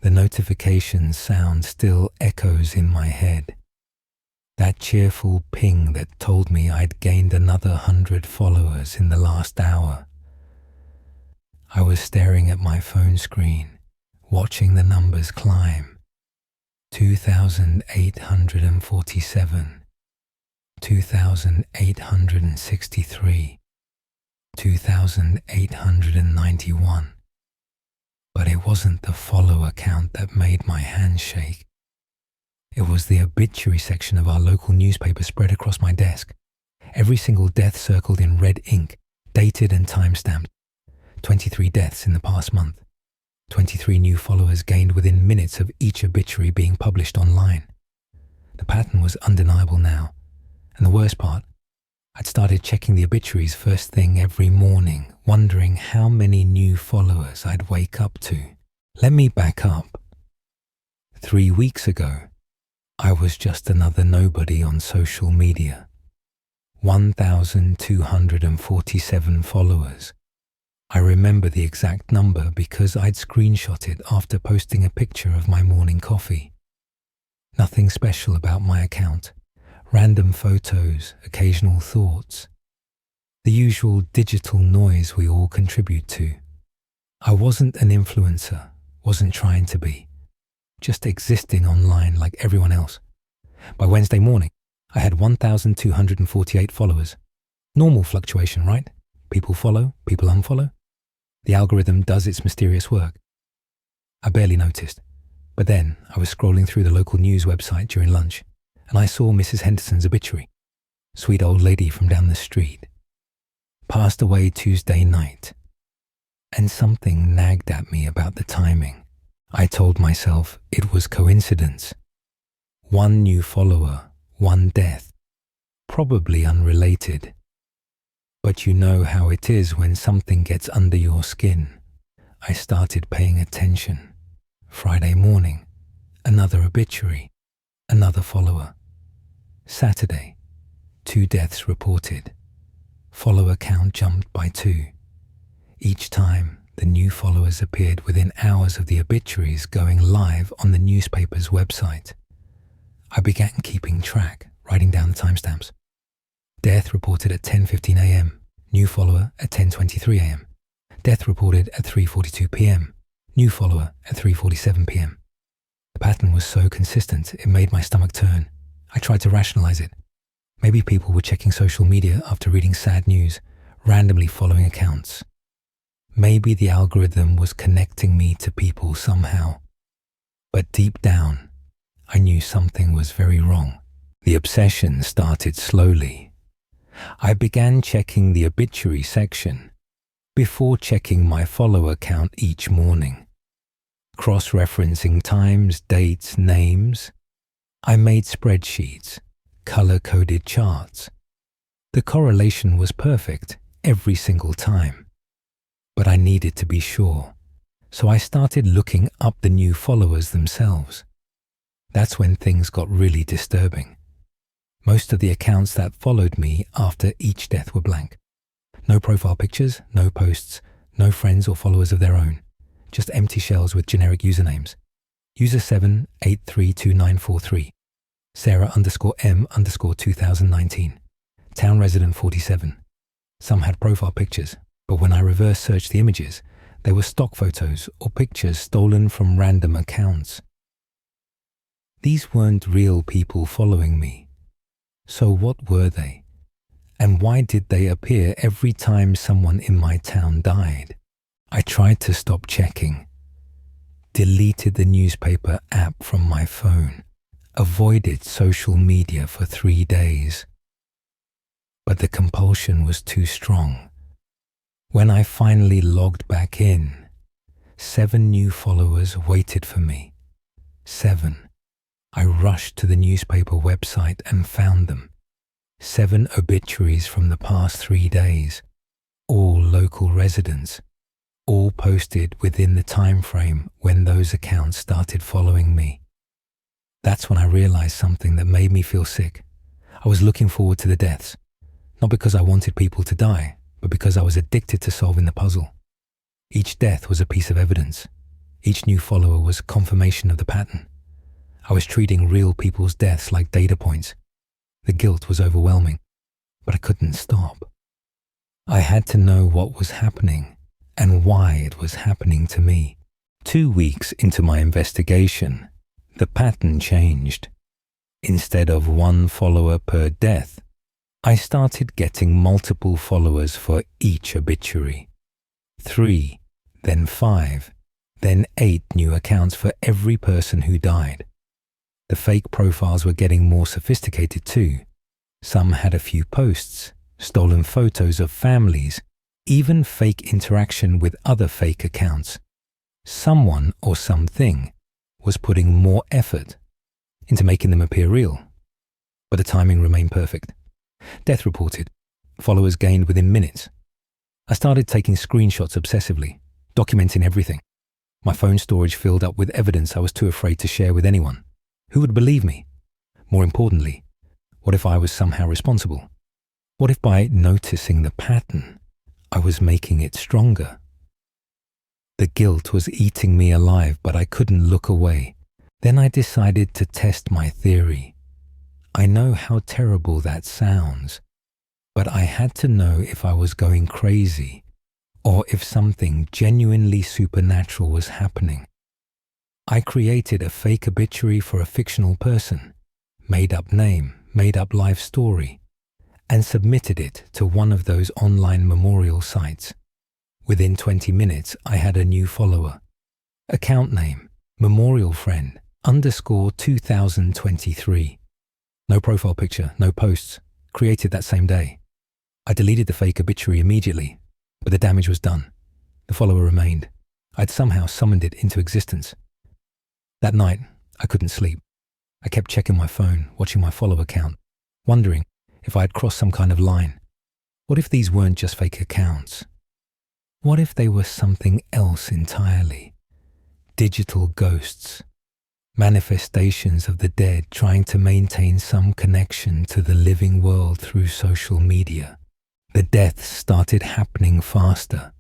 The notification sound still echoes in my head. That cheerful ping that told me I'd gained another 100 followers in the last hour. I was staring at my phone screen, watching the numbers climb. 2,847, 2,863, 2,891. But it wasn't the follower count that made my hands shake. It was the obituary section of our local newspaper spread across my desk. Every single death circled in red ink, dated and time-stamped. 23 deaths in the past month. 23 new followers gained within minutes of each obituary being published online. The pattern was undeniable now. And the worst part, I'd started checking the obituaries first thing every morning, wondering how many new followers I'd wake up to. Let me back up. 3 weeks ago, I was just another nobody on social media. 1,247 followers. I remember the exact number because I'd screenshot it after posting a picture of my morning coffee. Nothing special about my account. Random photos, occasional thoughts. The usual digital noise we all contribute to. I wasn't an influencer, wasn't trying to be. Just existing online like everyone else. By Wednesday morning, I had 1,248 followers. Normal fluctuation, right? People follow, people unfollow. The algorithm does its mysterious work. I barely noticed, but then I was scrolling through the local news website during lunch, and I saw Mrs. Henderson's obituary. Sweet old lady from down the street. Passed away Tuesday night. And something nagged at me about the timing. I told myself it was coincidence. One new follower, one death. Probably unrelated. But you know how it is when something gets under your skin. I started paying attention. Friday morning, another obituary, another follower. Saturday, 2 deaths reported. Follower count jumped by 2. Each time, the new followers appeared within hours of the obituaries going live on the newspaper's website. I began keeping track, writing down the timestamps. Death reported at 10:15 a.m. New follower at 10:23 a.m. Death reported at 3:42 p.m. New follower at 3:47 p.m. The pattern was so consistent, it made my stomach turn. I tried to rationalize it. Maybe people were checking social media after reading sad news, randomly following accounts. Maybe the algorithm was connecting me to people somehow. But deep down, I knew something was very wrong. The obsession started slowly. I began checking the obituary section before checking my follower count each morning. Cross-referencing times, dates, names. I made spreadsheets, color-coded charts. The correlation was perfect every single time. But I needed to be sure, so I started looking up the new followers themselves. That's when things got really disturbing. Most of the accounts that followed me after each death were blank. No profile pictures, no posts, no friends or followers of their own. Just empty shells with generic usernames. User 7832943. Sarah_M_2019. Town resident 47. Some had profile pictures, but when I reverse searched the images, they were stock photos or pictures stolen from random accounts. These weren't real people following me. So what were they? And why did they appear every time someone in my town died? I tried to stop checking. Deleted the newspaper app from my phone. Avoided social media for 3 days. But the compulsion was too strong. When I finally logged back in, 7 new followers waited for me. 7. I rushed to the newspaper website and found them. 7 obituaries from the past 3 days, all local residents, all posted within the time frame when those accounts started following me. That's when I realized something that made me feel sick. I was looking forward to the deaths, not because I wanted people to die, but because I was addicted to solving the puzzle. Each death was a piece of evidence, Each new follower was confirmation of the pattern. I was treating real people's deaths like data points. The guilt was overwhelming, but I couldn't stop. I had to know what was happening and why it was happening to me. 2 weeks into my investigation, the pattern changed. Instead of 1 follower per death, I started getting multiple followers for each obituary. 3, then 5, then 8 new accounts for every person who died. The fake profiles were getting more sophisticated too. Some had a few posts, stolen photos of families, even fake interaction with other fake accounts. Someone or something was putting more effort into making them appear real. But the timing remained perfect. Death reported. Followers gained within minutes. I started taking screenshots obsessively, documenting everything. My phone storage filled up with evidence I was too afraid to share with anyone. Who would believe me? More importantly, what if I was somehow responsible? What if by noticing the pattern, I was making it stronger? The guilt was eating me alive, but I couldn't look away. Then I decided to test my theory. I know how terrible that sounds, but I had to know if I was going crazy or if something genuinely supernatural was happening. I created a fake obituary for a fictional person, made up name, made up life story, and submitted it to one of those online memorial sites. Within 20 minutes, I had a new follower. Account name, memorial friend, _2023. No profile picture, no posts, created that same day. I deleted the fake obituary immediately, but the damage was done. The follower remained. I'd somehow summoned it into existence. That night, I couldn't sleep. I kept checking my phone, watching my follower count, wondering if I had crossed some kind of line. What if these weren't just fake accounts? What if they were something else entirely? Digital ghosts, manifestations of the dead trying to maintain some connection to the living world through social media. The deaths started happening faster.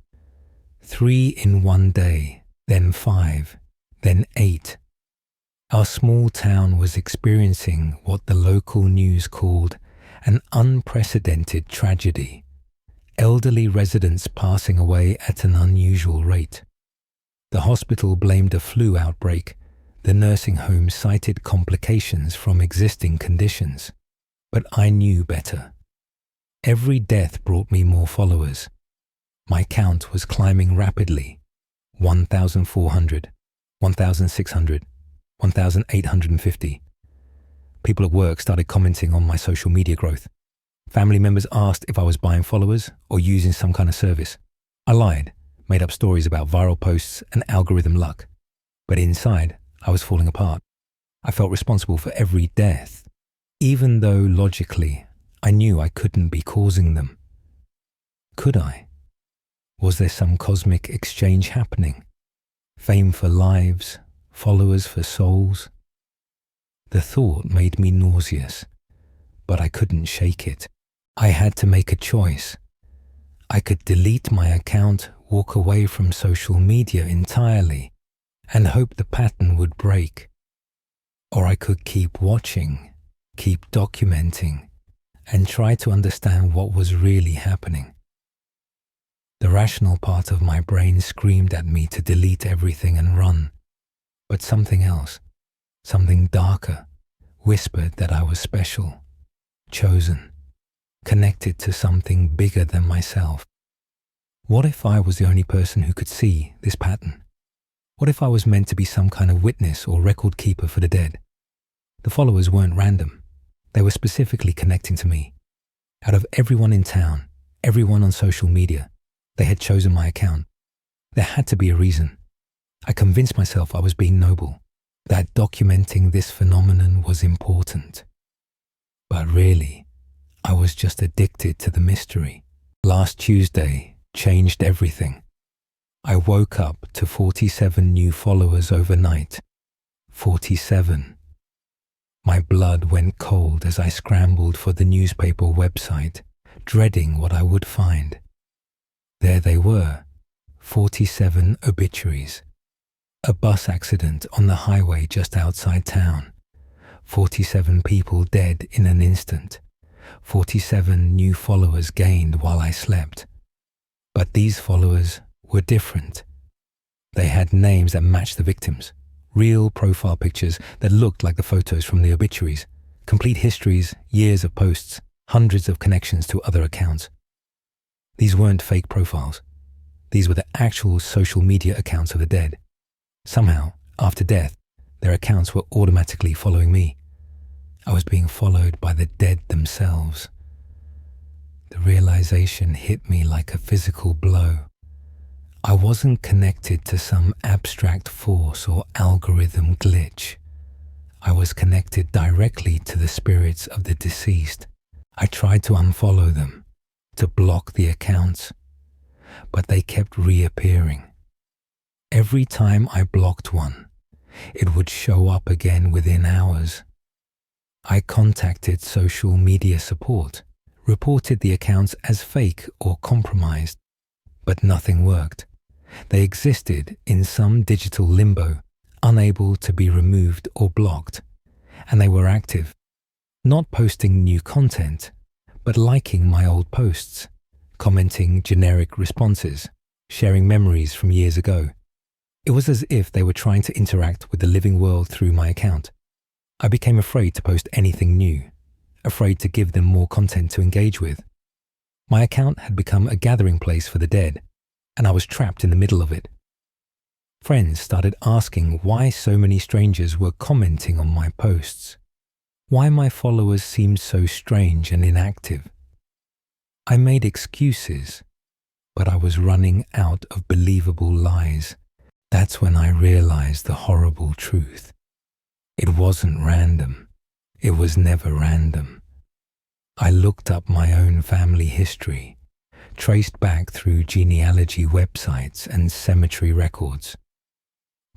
3 in one day, then 5, then 8. Our small town was experiencing what the local news called an unprecedented tragedy. Elderly residents passing away at an unusual rate. The hospital blamed a flu outbreak. The nursing home cited complications from existing conditions. But I knew better. Every death brought me more followers. My count was climbing rapidly. 1,400, 1,600, 1,850. People at work started commenting on my social media growth. Family members asked if I was buying followers or using some kind of service. I lied, made up stories about viral posts and algorithm luck. But inside, I was falling apart. I felt responsible for every death, even though logically, I knew I couldn't be causing them. Could I? Was there some cosmic exchange happening? Fame for lives, followers for souls? The thought made me nauseous, but I couldn't shake it. I had to make a choice. I could delete my account, walk away from social media entirely, and hope the pattern would break. Or I could keep watching, keep documenting, and try to understand what was really happening. The rational part of my brain screamed at me to delete everything and run. But something else, something darker, whispered that I was special, chosen, connected to something bigger than myself. What if I was the only person who could see this pattern? What if I was meant to be some kind of witness or record keeper for the dead? The followers weren't random. They were specifically connecting to me. Out of everyone in town, everyone on social media, they had chosen my account. There had to be a reason. I convinced myself I was being noble, that documenting this phenomenon was important. But really, I was just addicted to the mystery. Last Tuesday changed everything. I woke up to 47 new followers overnight. 47. My blood went cold as I scrambled for the newspaper website, dreading what I would find. There they were, 47 obituaries. A bus accident on the highway just outside town. 47 people dead in an instant. 47 new followers gained while I slept. But these followers were different. They had names that matched the victims, real profile pictures that looked like the photos from the obituaries, complete histories, years of posts, hundreds of connections to other accounts. These weren't fake profiles. These were the actual social media accounts of the dead. Somehow, after death, their accounts were automatically following me. I was being followed by the dead themselves. The realization hit me like a physical blow. I wasn't connected to some abstract force or algorithm glitch. I was connected directly to the spirits of the deceased. I tried to unfollow them, to block the accounts, but they kept reappearing. Every time I blocked one, it would show up again within hours. I contacted social media support, reported the accounts as fake or compromised, but nothing worked. They existed in some digital limbo, unable to be removed or blocked, and they were active, not posting new content, but liking my old posts, commenting generic responses, sharing memories from years ago. It was as if they were trying to interact with the living world through my account. I became afraid to post anything new, afraid to give them more content to engage with. My account had become a gathering place for the dead, and I was trapped in the middle of it. Friends started asking why so many strangers were commenting on my posts, why my followers seemed so strange and inactive. I made excuses, but I was running out of believable lies. That's when I realized the horrible truth. It wasn't random. It was never random. I looked up my own family history, traced back through genealogy websites and cemetery records.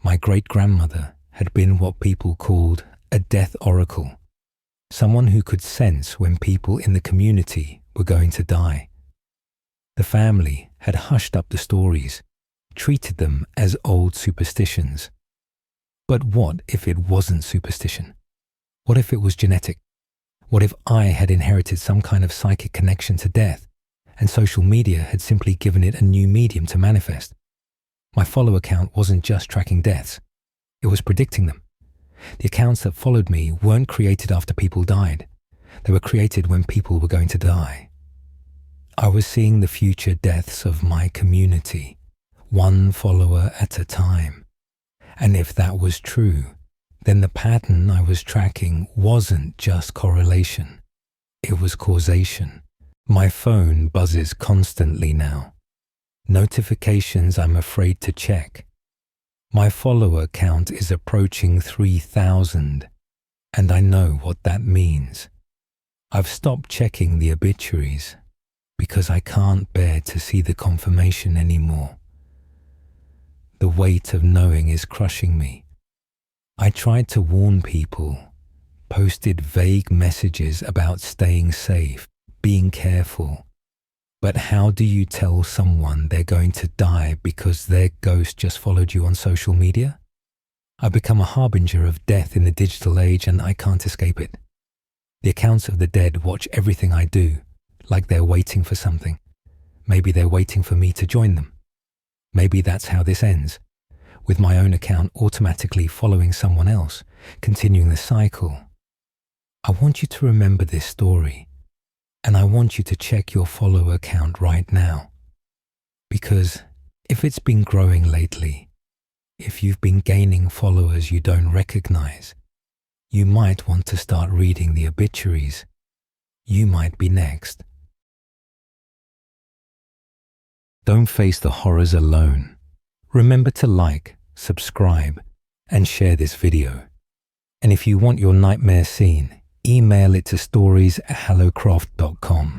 My great-grandmother had been what people called a death oracle, someone who could sense when people in the community were going to die. The family had hushed up the stories, treated them as old superstitions. But what if it wasn't superstition? What if it was genetic? What if I had inherited some kind of psychic connection to death, and social media had simply given it a new medium to manifest? My follow account wasn't just tracking deaths, it was predicting them. The accounts that followed me weren't created after people died. They were created when people were going to die. I was seeing the future deaths of my community, one follower at a time. And if that was true, then the pattern I was tracking wasn't just correlation. It was causation. My phone buzzes constantly now. Notifications I'm afraid to check. My follower count is approaching 3,000, and I know what that means. I've stopped checking the obituaries because I can't bear to see the confirmation anymore. The weight of knowing is crushing me. I tried to warn people, posted vague messages about staying safe, being careful. But how do you tell someone they're going to die because their ghost just followed you on social media? I've become a harbinger of death in the digital age, and I can't escape it. The accounts of the dead watch everything I do, like they're waiting for something. Maybe they're waiting for me to join them. Maybe that's how this ends, with my own account automatically following someone else, continuing the cycle. I want you to remember this story, and I want you to check your follower count right now. Because if it's been growing lately, if you've been gaining followers you don't recognize, you might want to start reading the obituaries. You might be next. Don't face the horrors alone. Remember to like, subscribe, and share this video. And if you want your nightmare seen, email it to stories@hallowcroft.com.